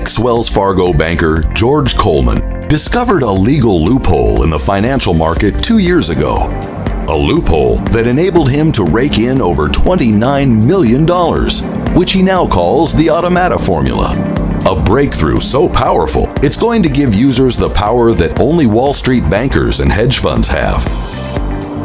Ex-Wells Fargo banker George Coleman discovered a legal loophole in the financial market 2 years ago. A loophole that enabled him to rake in over $29 million, which he now calls the Automata formula. A breakthrough so powerful, it's going to give users the power that only Wall Street bankers and hedge funds have.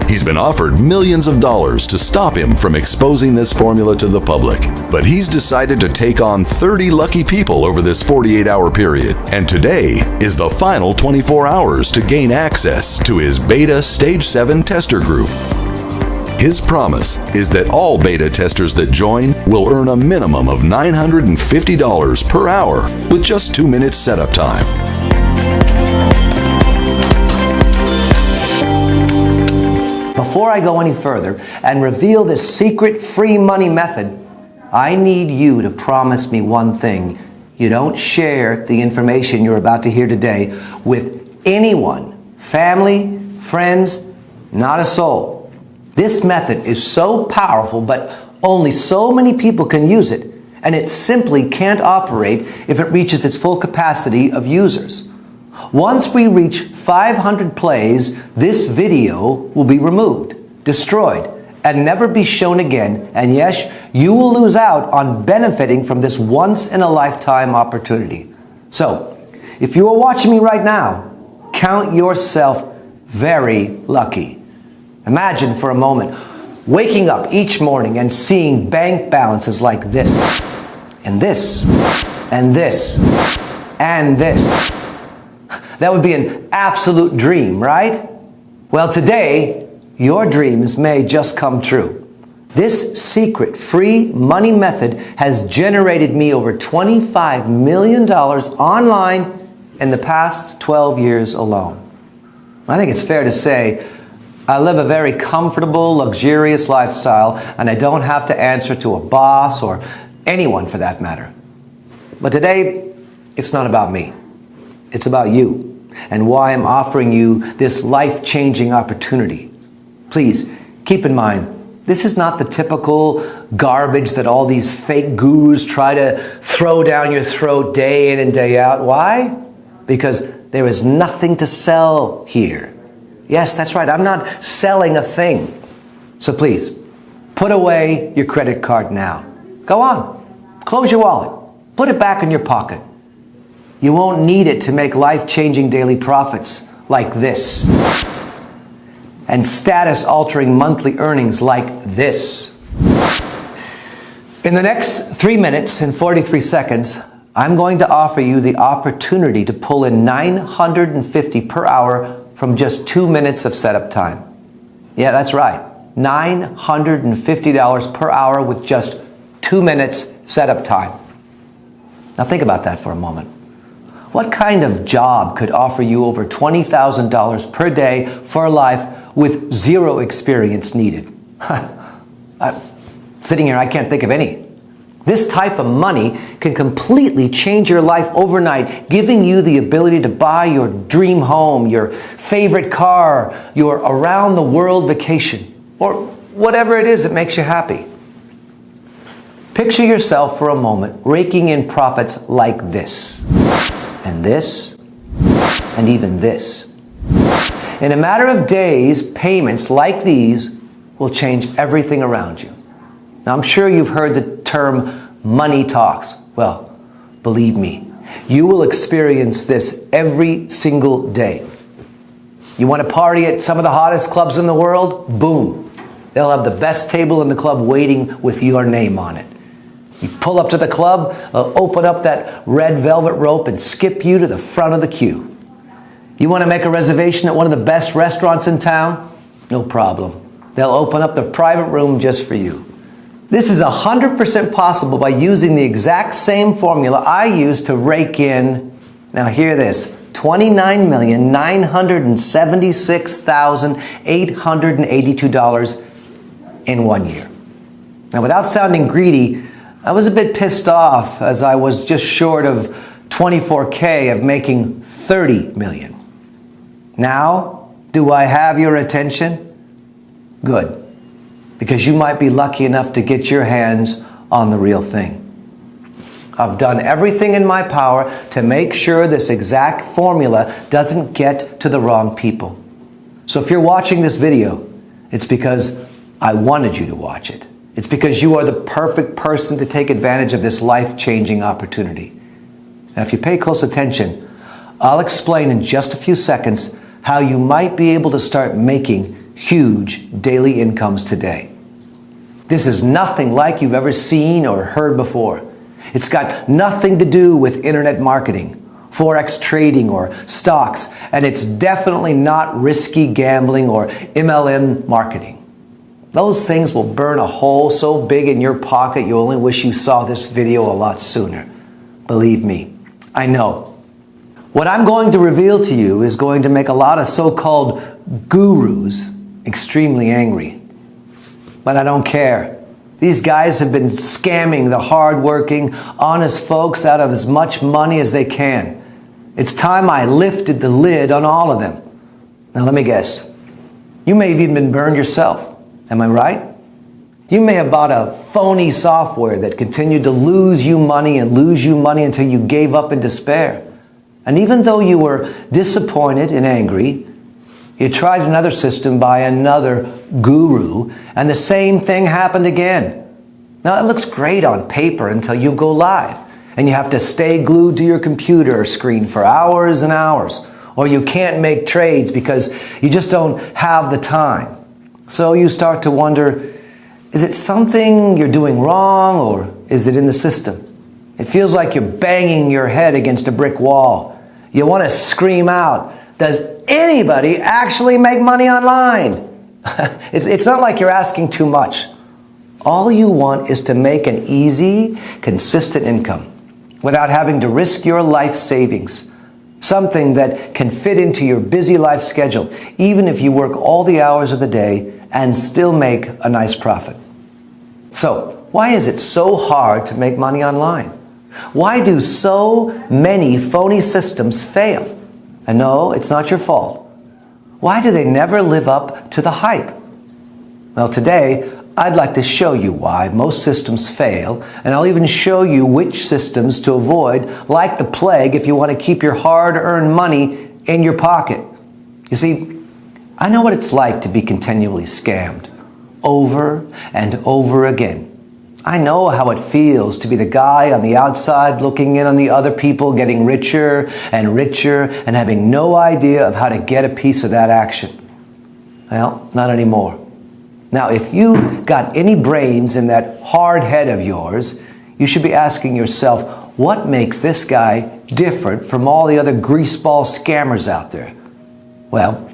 He's been offered millions of dollars to stop him from exposing this formula to the public, but he's decided to take on 30 lucky people over this 48-hour period, and today is the final 24 hours to gain access to his beta Stage 7 tester group. His promise is that all beta testers that join will earn a minimum of $950 per hour with just 2 minutes setup time. Before I go any further and reveal this secret free money method, I need you to promise me one thing. You don't share the information you're about to hear today with anyone, family, friends, not a soul. This method is so powerful, but only so many people can use it, and it simply can't operate if it reaches its full capacity of users. Once we reach 500 plays, this video will be removed, destroyed, and never be shown again. And yes, you will lose out on benefiting from this once-in-a-lifetime opportunity. So, if you are watching me right now, count yourself very lucky. Imagine for a moment waking up each morning and seeing bank balances like this, and this, and this, and this. That would be an absolute dream, right? Well, today, your dreams may just come true. This secret free money method has generated me over $25 million online in the past 12 years alone. I think it's fair to say I live a very comfortable, luxurious lifestyle, and I don't have to answer to a boss or anyone for that matter. But today, it's not about me. It's about you and why I'm offering you this life-changing opportunity. Please, keep in mind, this is not the typical garbage that all these fake gurus try to throw down your throat day in and day out. Why? Because there is nothing to sell here. Yes, that's right, I'm not selling a thing. So please, put away your credit card now. Go on, close your wallet, put it back in your pocket. You won't need it to make life-changing daily profits like this, and status-altering monthly earnings like this. In the next 3 minutes and 43 seconds, I'm going to offer you the opportunity to pull in $950 per hour from just 2 minutes of setup time. Yeah, that's right, $950 per hour with just 2 minutes setup time. Now think about that for a moment. What kind of job could offer you over $20,000 per day for life with zero experience needed? I'm sitting here, I can't think of any. This type of money can completely change your life overnight, giving you the ability to buy your dream home, your favorite car, your around-the-world vacation, or whatever it is that makes you happy. Picture yourself for a moment raking in profits like this. And this, and even this. In a matter of days, payments like these will change everything around you. Now, I'm sure you've heard the term money talks. Well, believe me, you will experience this every single day. You want to party at some of the hottest clubs in the world? Boom. They'll have the best table in the club waiting with your name on it. You pull up to the club, open up that red velvet rope and skip you to the front of the queue. You want to make a reservation at one of the best restaurants in town? No problem. They'll open up the private room just for you. This is 100% possible by using the exact same formula I used to rake in, now hear this, $29,976,882 in 1 year. Now, without sounding greedy, I was a bit pissed off as I was just short of $24K of making $30 million. Now, do I have your attention? Good, because you might be lucky enough to get your hands on the real thing. I've done everything in my power to make sure this exact formula doesn't get to the wrong people. So if you're watching this video, it's because I wanted you to watch it. It's because you are the perfect person to take advantage of this life-changing opportunity. Now, if you pay close attention, I'll explain in just a few seconds how you might be able to start making huge daily incomes today. This is nothing like you've ever seen or heard before. It's got nothing to do with internet marketing, forex trading, or stocks, and it's definitely not risky gambling or MLM marketing. Those things will burn a hole so big in your pocket you only wish you saw this video a lot sooner. Believe me, I know. What I'm going to reveal to you is going to make a lot of so-called gurus extremely angry. But I don't care. These guys have been scamming the hard-working, honest folks out of as much money as they can. It's time I lifted the lid on all of them. Now let me guess. You may have even been burned yourself. Am I right? You may have bought a phony software that continued to lose you money until you gave up in despair. And even though you were disappointed and angry, you tried another system by another guru, and the same thing happened again. Now, it looks great on paper until you go live, and you have to stay glued to your computer screen for hours and hours, or you can't make trades because you just don't have the time. So you start to wonder, is it something you're doing wrong, or is it in the system? It feels like you're banging your head against a brick wall. You want to scream out, does anybody actually make money online? It's not like you're asking too much. All you want is to make an easy, consistent income without having to risk your life savings. Something that can fit into your busy life schedule, even if you work all the hours of the day and still make a nice profit. So, why is it so hard to make money online? Why do so many phony systems fail? And no, it's not your fault. Why do they never live up to the hype? Well, today, I'd like to show you why most systems fail, and I'll even show you which systems to avoid like the plague if you want to keep your hard-earned money in your pocket. You see, I know what it's like to be continually scammed, over and over again. I know how it feels to be the guy on the outside looking in on the other people getting richer and richer and having no idea of how to get a piece of that action. Well, not anymore. Now, if you got any brains in that hard head of yours, you should be asking yourself, what makes this guy different from all the other greaseball scammers out there? Well,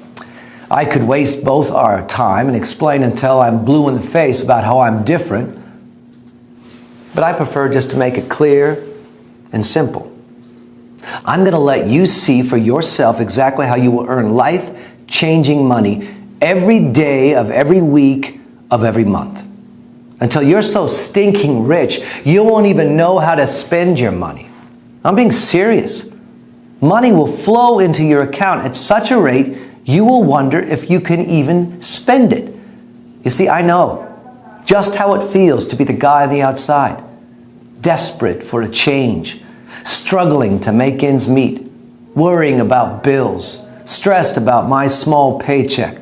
I could waste both our time and explain until I'm blue in the face about how I'm different, but I prefer just to make it clear and simple. I'm going to let you see for yourself exactly how you will earn life-changing money every day of every week of every month. Until you're so stinking rich, you won't even know how to spend your money. I'm being serious. Money will flow into your account at such a rate you will wonder if you can even spend it. You see, I know just how it feels to be the guy on the outside, desperate for a change, struggling to make ends meet, worrying about bills, stressed about my small paycheck.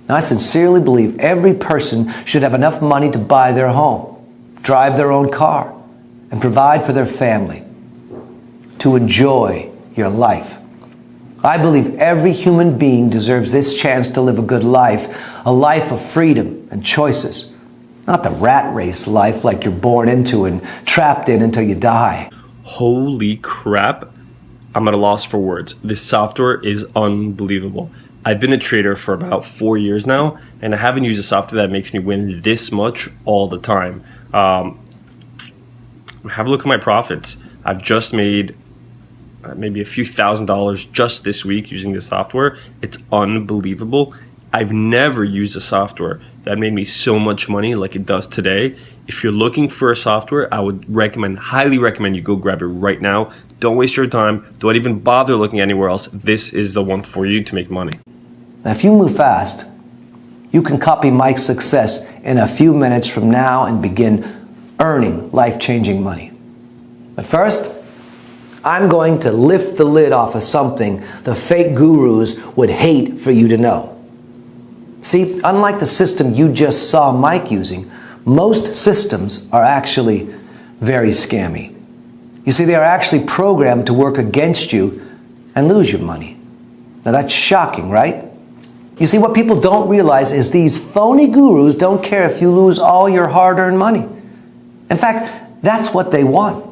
Now, I sincerely believe every person should have enough money to buy their home, drive their own car, and provide for their family, to enjoy your life. I believe every human being deserves this chance to live a good life, a life of freedom and choices, not the rat race life like you're born into and trapped in until you die. Holy crap. I'm at a loss for words. This software is unbelievable. I've been a trader for about 4 years now, and I haven't used a software that makes me win this much all the time. Have a look at my profits. I've just made maybe a few $1,000s just this week using this software. It's unbelievable. I've never used a software that made me so much money like it does today. If you're looking for a software, I would highly recommend you go grab it right now. Don't waste your time. Don't even bother looking anywhere else. This is the one for you to make money. Now, if you move fast, you can copy Mike's success in a few minutes from now and begin earning life-changing money. But first, I'm going to lift the lid off of something the fake gurus would hate for you to know. See, unlike the system you just saw Mike using, most systems are actually very scammy. You see, they are actually programmed to work against you and lose your money. Now that's shocking, right? You see, what people don't realize is these phony gurus don't care if you lose all your hard-earned money. In fact, that's what they want.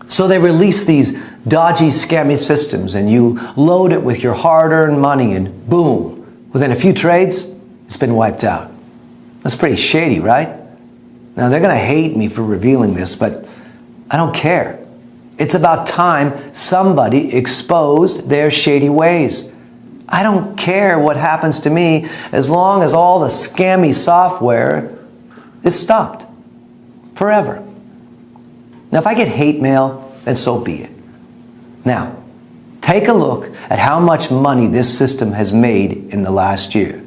So they release these dodgy, scammy systems and you load it with your hard-earned money and boom, within a few trades, it's been wiped out. That's pretty shady, right? Now they're going to hate me for revealing this, but I don't care. It's about time somebody exposed their shady ways. I don't care what happens to me as long as all the scammy software is stopped forever. Now, if I get hate mail, then so be it. Now, take a look at how much money this system has made in the last year.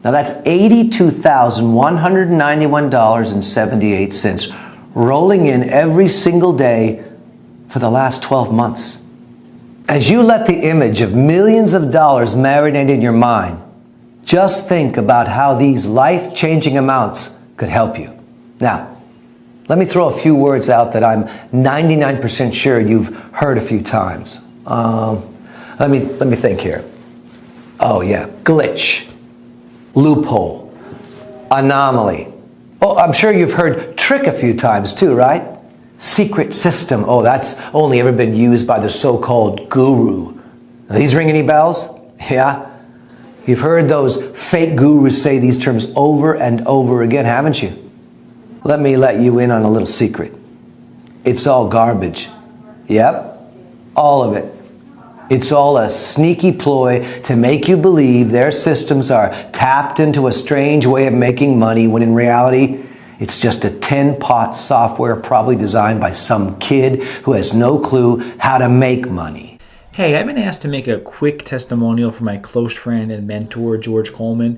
Now, that's $82,191.78 rolling in every single day for the last 12 months. As you let the image of millions of dollars marinate in your mind, just think about how these life-changing amounts could help you. Now, let me throw a few words out that I'm 99% sure you've heard a few times. Let me think here. Oh yeah, glitch, loophole, anomaly. Oh, I'm sure you've heard trick a few times too, right? Secret system. Oh, that's only ever been used by the so-called guru. Are these ring any bells? Yeah? You've heard those fake gurus say these terms over and over again, haven't you? Let me let you in on a little secret. It's all garbage. Yep, all of it. It's all a sneaky ploy to make you believe their systems are tapped into a strange way of making money when in reality, it's just a tin-pot software probably designed by some kid who has no clue how to make money. Hey, I've been asked to make a quick testimonial for my close friend and mentor, George Coleman.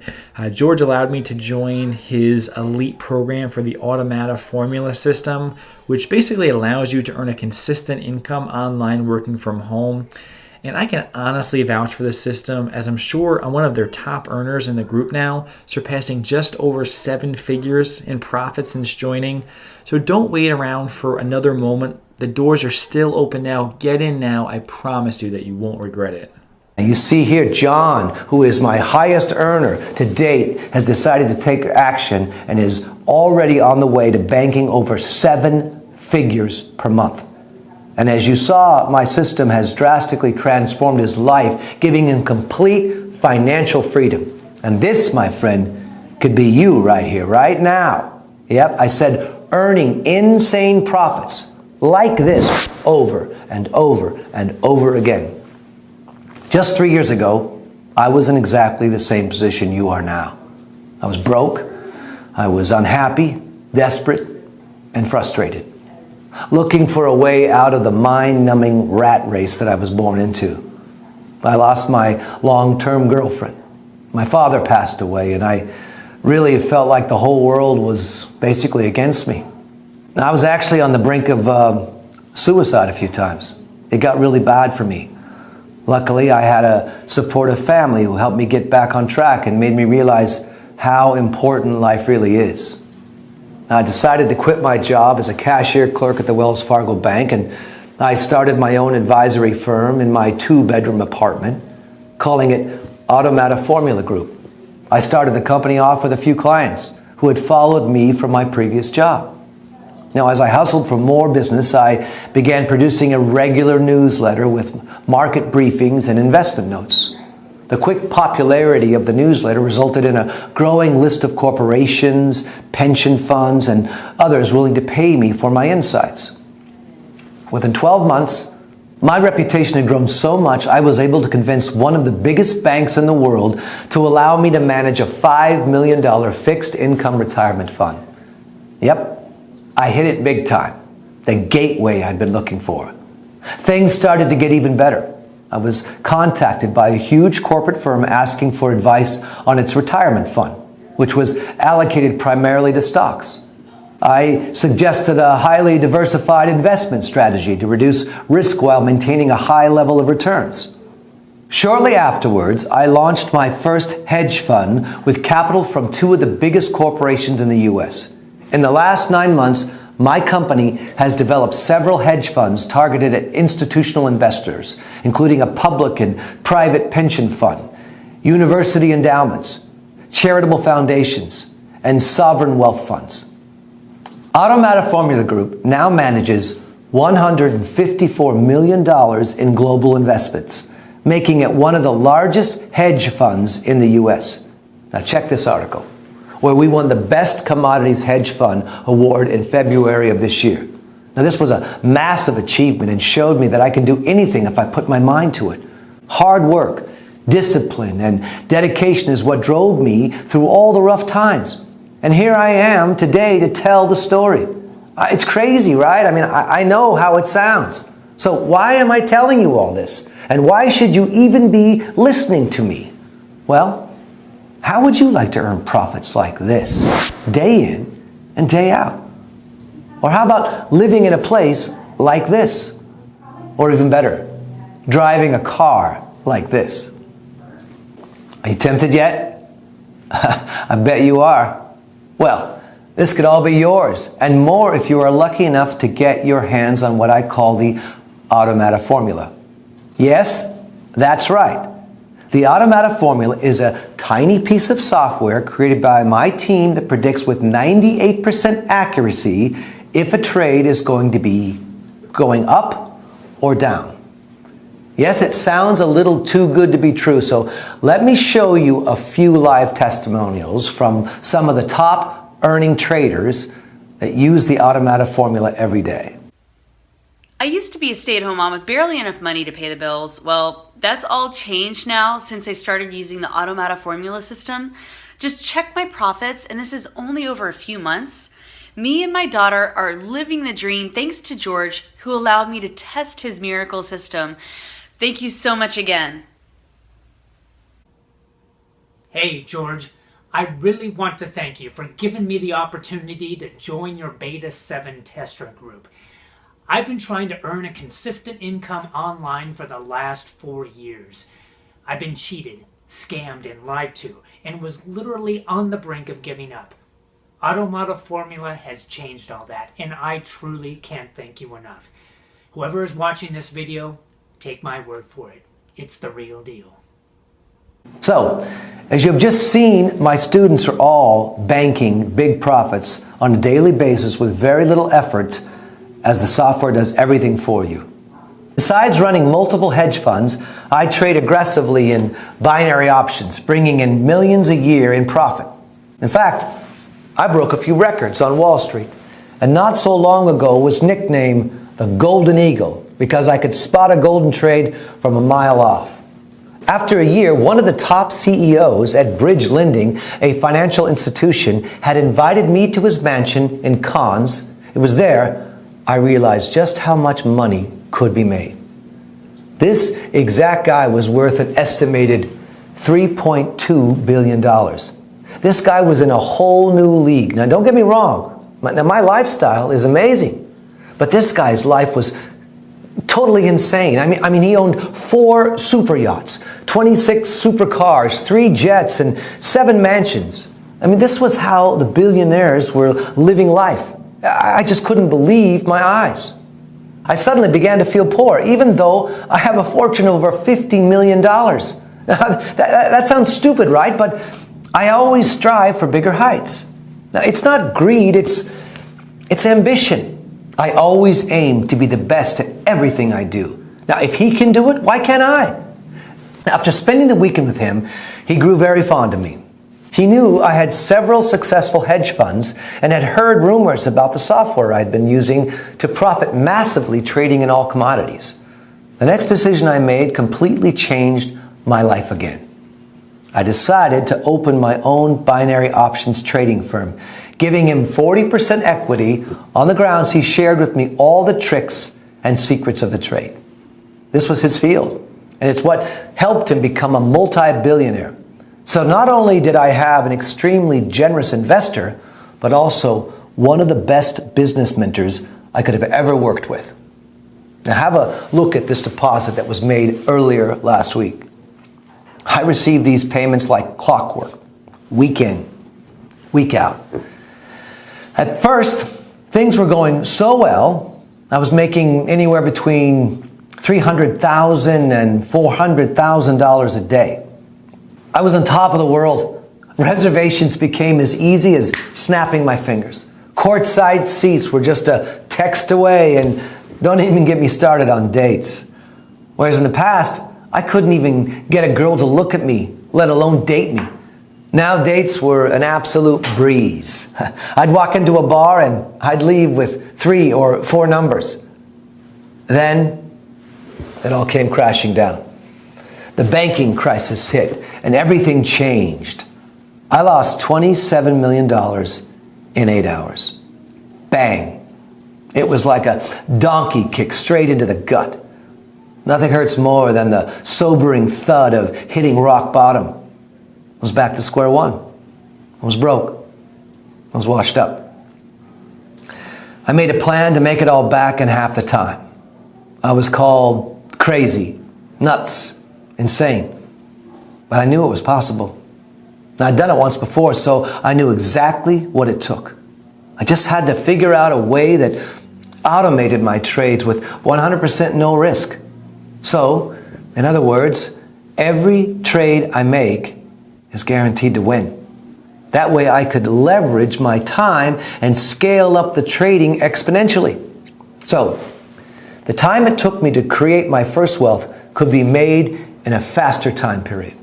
George allowed me to join his elite program for the Automata Formula System, which basically allows you to earn a consistent income online working from home. And I can honestly vouch for this system, as I'm sure I'm one of their top earners in the group now, surpassing just over 7 figures in profit since joining. So don't wait around for another moment. The doors are still open now. Get in now. I promise you that you won't regret it. You see here, John, who is my highest earner to date, has decided to take action and is already on the way to banking over 7 figures per month. And as you saw, my system has drastically transformed his life, giving him complete financial freedom. And this, my friend, could be you right here, right now. Yep, I said earning insane profits like this over and over and over again. Just 3 years ago, I was in exactly the same position you are now. I was broke, I was unhappy, desperate, and frustrated, looking for a way out of the mind-numbing rat race that I was born into. I lost my long-term girlfriend. My father passed away, and I really felt like the whole world was basically against me. I was actually on the brink of suicide a few times. It got really bad for me. Luckily, I had a supportive family who helped me get back on track and made me realize how important life really is. I decided to quit my job as a cashier clerk at the Wells Fargo Bank, and I started my own advisory firm in my 2-bedroom apartment, calling it Automata Formula Group. I started the company off with a few clients who had followed me from my previous job. Now, as I hustled for more business, I began producing a regular newsletter with market briefings and investment notes. The quick popularity of the newsletter resulted in a growing list of corporations, pension funds, and others willing to pay me for my insights. Within 12 months, my reputation had grown so much I was able to convince one of the biggest banks in the world to allow me to manage a $5 million fixed income retirement fund. Yep, I hit it big time, the gateway I'd been looking for. Things started to get even better. I was contacted by a huge corporate firm asking for advice on its retirement fund, which was allocated primarily to stocks. I suggested a highly diversified investment strategy to reduce risk while maintaining a high level of returns. Shortly afterwards, I launched my first hedge fund with capital from two of the biggest corporations in the U.S. In the last 9 months, my company has developed several hedge funds targeted at institutional investors, including a public and private pension fund, university endowments, charitable foundations, and sovereign wealth funds. Automata Formula Group now manages $154 million in global investments, making it one of the largest hedge funds in the U.S. Now check this article, where we won the Best Commodities Hedge Fund Award in February of this year. Now this was a massive achievement and showed me that I can do anything if I put my mind to it. Hard work, discipline, and dedication is what drove me through all the rough times. And here I am today to tell the story. It's crazy, right? I mean, I know how it sounds. So why am I telling you all this? And why should you even be listening to me? Well, how would you like to earn profits like this, day in and day out? Or how about living in a place like this? Or even better, driving a car like this? Are you tempted yet? I bet you are. Well, this could all be yours, and more if you are lucky enough to get your hands on what I call the Automata Formula. Yes, that's right. The Automata Formula is a tiny piece of software created by my team that predicts with 98% accuracy if a trade is going to be going up or down. Yes, it sounds a little too good to be true, so let me show you a few live testimonials from some of the top earning traders that use the Automata Formula every day. I used to be a stay-at-home mom with barely enough money to pay the bills. Well, that's all changed now since I started using the Automata Formula system. Just check my profits, and this is only over a few months. Me and my daughter are living the dream thanks to George, who allowed me to test his miracle system. Thank you so much again. Hey, George. I really want to thank you for giving me the opportunity to join your Beta 7 tester group. I've been trying to earn a consistent income online for the last 4 years. I've been cheated, scammed, and lied to, and was literally on the brink of giving up. Automata Formula has changed all that, and I truly can't thank you enough. Whoever is watching this video, take my word for it. It's the real deal. So, as you have just seen, my students are all banking big profits on a daily basis with very little effort, as the software does everything for you. Besides running multiple hedge funds, I trade aggressively in binary options, bringing in millions a year in profit. In fact, I broke a few records on Wall Street, and not so long ago was nicknamed the Golden Eagle because I could spot a golden trade from a mile off. After a year, one of the top CEOs at Bridge Lending, a financial institution, had invited me to his mansion in Cannes. It was there I realized just how much money could be made. This exact guy was worth an estimated $3.2 billion. This guy was in a whole new league. Now, don't get me wrong. My lifestyle is amazing. But this guy's life was totally insane. I mean, he owned 4 super yachts, 26 supercars, 3 jets, and 7 mansions. I mean, this was how the billionaires were living life. I just couldn't believe my eyes. I suddenly began to feel poor, even though I have a fortune of over $50 million. That sounds stupid, right? But I always strive for bigger heights. Now, it's not greed, it's ambition. I always aim to be the best at everything I do. Now, if he can do it, why can't I? After spending the weekend with him, he grew very fond of me. He knew I had several successful hedge funds and had heard rumors about the software I'd been using to profit massively trading in all commodities. The next decision I made completely changed my life again. I decided to open my own binary options trading firm, giving him 40% equity on the grounds he shared with me all the tricks and secrets of the trade. This was his field, and it's what helped him become a multi-billionaire. So not only did I have an extremely generous investor, but also one of the best business mentors I could have ever worked with. Now have a look at this deposit that was made earlier last week. I received these payments like clockwork, week in, week out. At first, things were going so well, I was making anywhere between $300,000 and $400,000 a day. I was on top of the world. Reservations became as easy as snapping my fingers. Courtside seats were just a text away, and don't even get me started on dates. Whereas in the past, I couldn't even get a girl to look at me, let alone date me. Now dates were an absolute breeze. I'd walk into a bar and I'd leave with 3 or 4 numbers. Then it all came crashing down. The banking crisis hit and everything changed. I lost $27 million in 8 hours. Bang. It was like a donkey kick straight into the gut. Nothing hurts more than the sobering thud of hitting rock bottom. I was back to square one. I was broke. I was washed up. I made a plan to make it all back in half the time. I was called crazy, nuts, insane. But I knew it was possible. I'd done it once before, so I knew exactly what it took. I just had to figure out a way that automated my trades with 100% no risk. So, in other words, every trade I make is guaranteed to win. That way I could leverage my time and scale up the trading exponentially. So, the time it took me to create my first wealth could be made in a faster time period.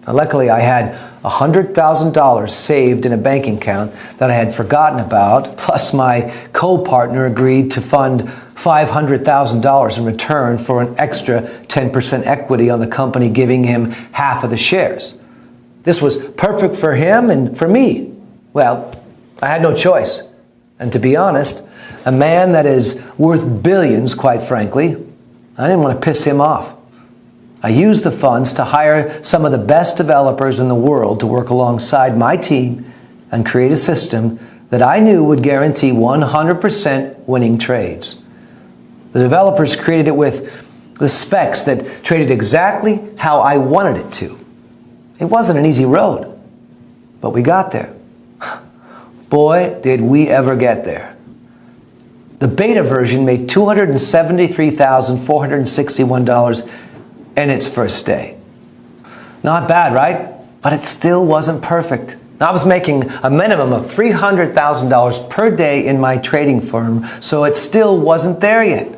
Now, luckily, I had $100,000 saved in a banking account that I had forgotten about, plus my co-partner agreed to fund $500,000 in return for an extra 10% equity on the company, giving him half of the shares. This was perfect for him and for me. Well, I had no choice. And to be honest, a man that is worth billions, quite frankly, I didn't want to piss him off. I used the funds to hire some of the best developers in the world to work alongside my team and create a system that I knew would guarantee 100% winning trades. The developers created it with the specs that traded exactly how I wanted it to. It wasn't an easy road, but we got there. Boy, did we ever get there. The beta version made $273,461 in its first day. Not bad, right? But it still wasn't perfect. I was making a minimum of $300,000 per day in my trading firm, so it still wasn't there yet.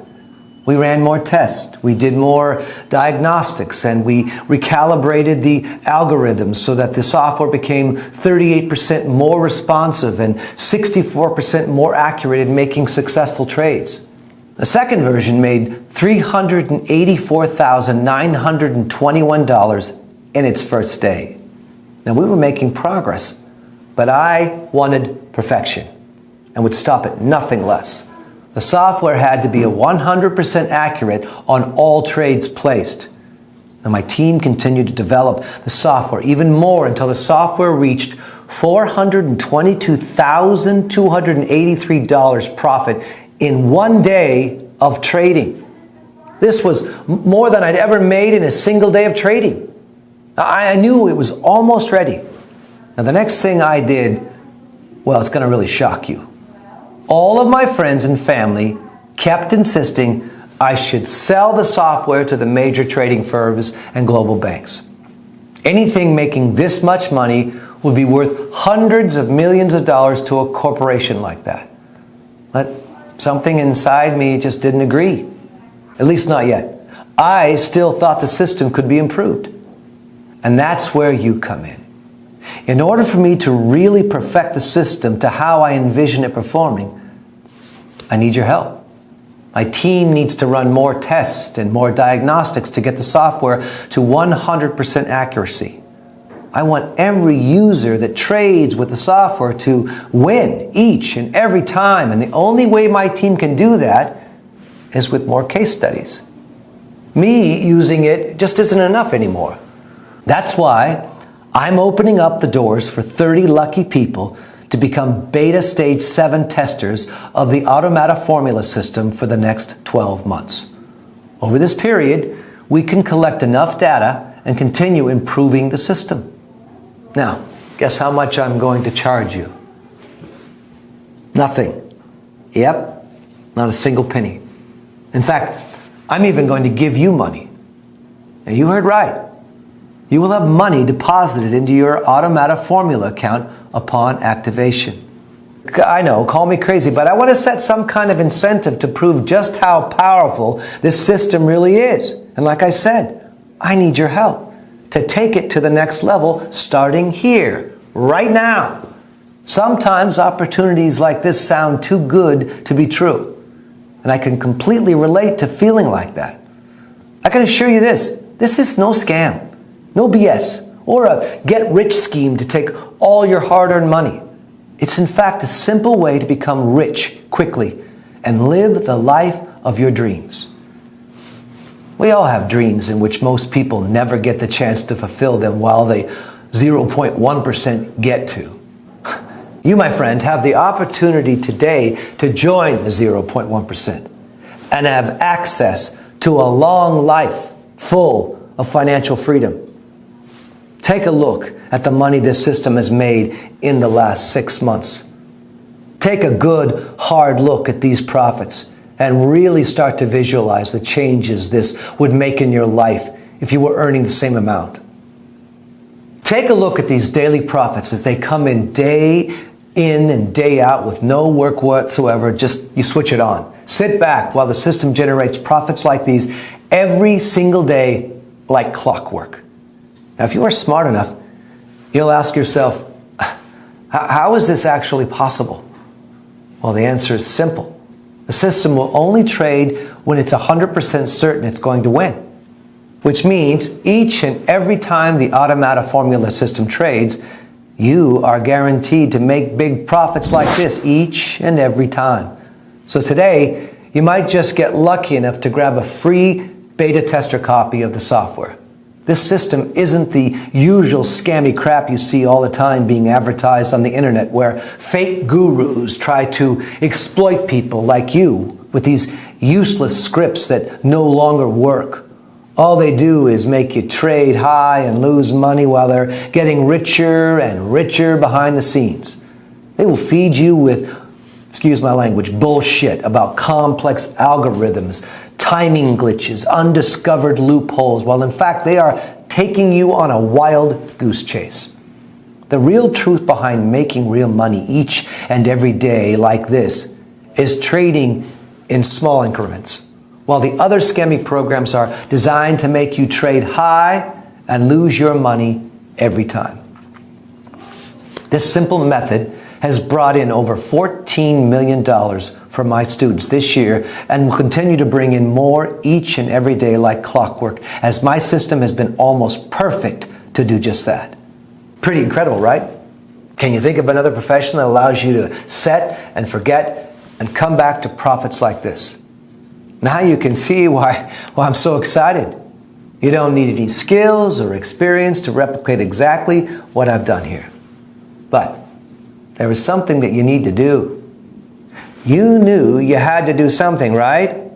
We ran more tests, we did more diagnostics, and we recalibrated the algorithms so that the software became 38% more responsive and 64% more accurate in making successful trades. The second version made $384,921 in its first day. Now, we were making progress, but I wanted perfection and would stop at nothing less. The software had to be 100% accurate on all trades placed. And my team continued to develop the software even more until the software reached $422,283 profit in one day of trading. This was more than I'd ever made in a single day of trading. I knew it was almost ready. Now, the next thing I did, well, it's going to really shock you. All of my friends and family kept insisting I should sell the software to the major trading firms and global banks. Anything making this much money would be worth hundreds of millions of dollars to a corporation like that. But something inside me just didn't agree. At least not yet. I still thought the system could be improved. And that's where you come in. In order for me to really perfect the system to how I envision it performing, I need your help. My team needs to run more tests and more diagnostics to get the software to 100% accuracy. I want every user that trades with the software to win each and every time, and the only way my team can do that is with more case studies. Me using it just isn't enough anymore. That's why I'm opening up the doors for 30 lucky people to become beta stage 7 testers of the Automata formula system for the next 12 months. Over this period, we can collect enough data and continue improving the system. Now, guess how much I'm going to charge you? Nothing. Yep, not a single penny. In fact, I'm even going to give you money. Now, you heard right. You will have money deposited into your Automata formula account upon activation. I know, call me crazy, but I want to set some kind of incentive to prove just how powerful this system really is. And like I said, I need your help to take it to the next level starting here, right now. Sometimes opportunities like this sound too good to be true. And I can completely relate to feeling like that. I can assure you this is no scam. No BS, or a get-rich scheme to take all your hard-earned money. It's in fact a simple way to become rich quickly and live the life of your dreams. We all have dreams in which most people never get the chance to fulfill them while the 0.1% get to. You, my friend, have the opportunity today to join the 0.1% and have access to a long life full of financial freedom. Take a look at the money this system has made in the last 6 months. Take a good, hard look at these profits and really start to visualize the changes this would make in your life if you were earning the same amount. Take a look at these daily profits as they come in and day out with no work whatsoever. Just you switch it on. Sit back while the system generates profits like these every single day like clockwork. Now, if you are smart enough, you'll ask yourself, how is this actually possible? Well, the answer is simple. The system will only trade when it's 100% certain it's going to win, which means each and every time the Automata formula system trades, you are guaranteed to make big profits like this each and every time. So today, you might just get lucky enough to grab a free beta tester copy of the software. This system isn't the usual scammy crap you see all the time being advertised on the internet, where fake gurus try to exploit people like you with these useless scripts that no longer work. All they do is make you trade high and lose money while they're getting richer and richer behind the scenes. They will feed you with, excuse my language, bullshit about complex algorithms, timing glitches, undiscovered loopholes, while in fact they are taking you on a wild goose chase. The real truth behind making real money each and every day like this is trading in small increments, while the other scammy programs are designed to make you trade high and lose your money every time. This simple method has brought in over $14 million for my students this year and will continue to bring in more each and every day like clockwork, as my system has been almost perfect to do just that. Pretty incredible, right? Can you think of another profession that allows you to set and forget and come back to profits like this? Now you can see why I'm so excited. You don't need any skills or experience to replicate exactly what I've done here. But there is something that you need to do. You knew you had to do something, right?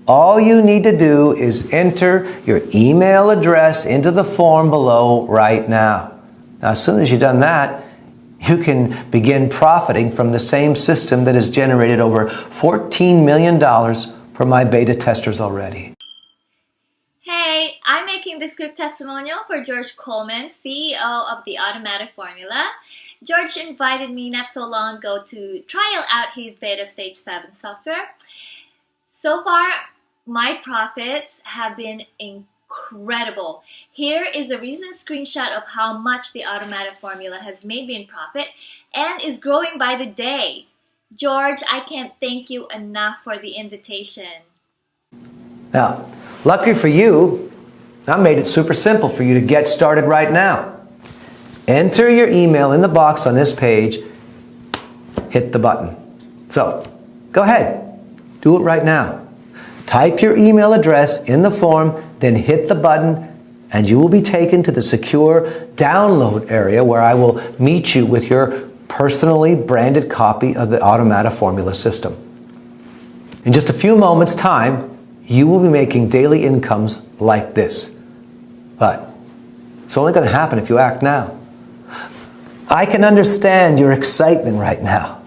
All you need to do is enter your email address into the form below right now. Now, as soon as you've done that, you can begin profiting from the same system that has generated over $14 million for my beta testers already. Hey, I'm making this quick testimonial for George Coleman, CEO of the Automata Formula. George invited me not so long ago to trial out his beta stage 7 software. So far, my profits have been incredible. Here is a recent screenshot of how much the Automata Formula has made me in profit and is growing by the day. George, I can't thank you enough for the invitation. Now, lucky for you, I made it super simple for you to get started right now. Enter your email in the box on this page, hit the button. So, go ahead, do it right now. Type your email address in the form, then hit the button, and you will be taken to the secure download area where I will meet you with your personally branded copy of the Automata formula system. In just a few moments' time, you will be making daily incomes like this. But it's only going to happen if you act now. I can understand your excitement right now.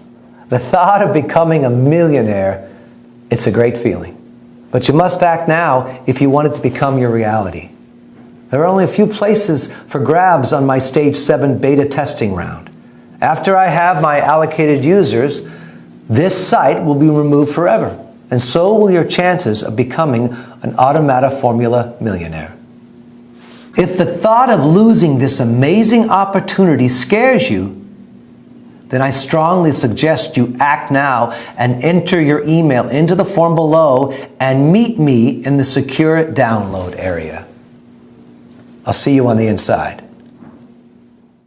The thought of becoming a millionaire, it's a great feeling. But you must act now if you want it to become your reality. There are only a few places for grabs on my Stage 7 beta testing round. After I have my allocated users, this site will be removed forever, and so will your chances of becoming an Automata Formula millionaire. If the thought of losing this amazing opportunity scares you, then I strongly suggest you act now and enter your email into the form below and meet me in the secure download area. I'll see you on the inside.